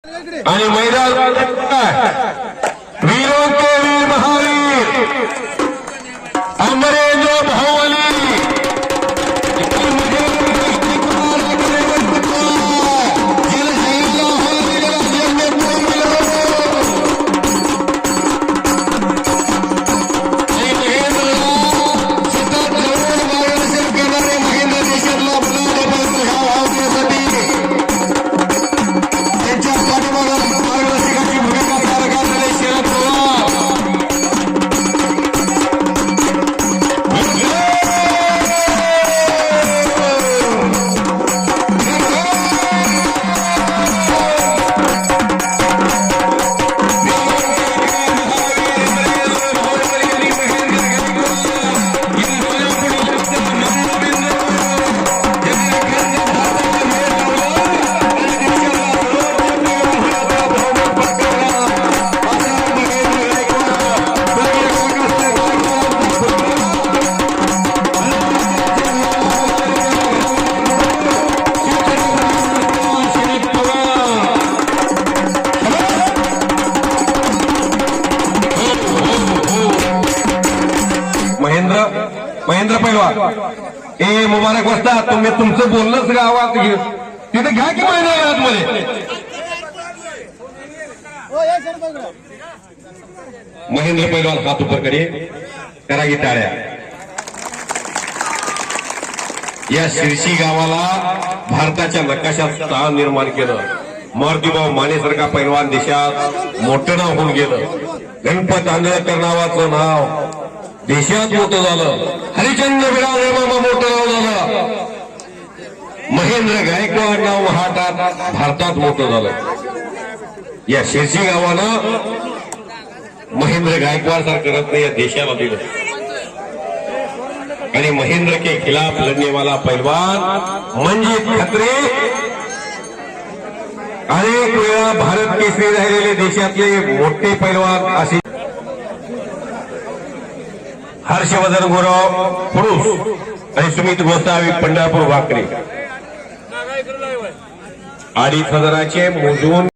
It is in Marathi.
आणि मैदान वीरों के वीर महावीर अमरेंद्र भावली महेंद्र पैलवान ए मुबारक वाजता तुम्ही तुमचं बोलणंच गावात तिथे घ्या की मैदानात मध्ये महेंद्र पैलवान हात उपर करे करा की टाळ्या या शिरशी गावाला भारताच्या नकाशात स्थान निर्माण केलं मारुतीभाऊ मानेसारखा पैलवान देशात मोठं नाव होऊन गेलं गणपत आंधळकर नावाचं नाव देशात मोठं झालं हरिचंद्र बिरादे मामा मोठं नाव झालं महेंद्र गायकवाड नाव भारतात मोठं झालं या शिरशी गावानं महेंद्र गायकवाड सारखं रत्न या देशाला दिलं आणि महेंद्र के खिलाफ लढने वाला पैलवान मंजीत खत्रे अनेक वेळा भारत केसरी राहिलेले देशातले मोठे पैलवान असे हर्षवर्धन गुरव पुरुष आणि सुमित गोसावी पंढरपूर वाकरे 2,500 मोजून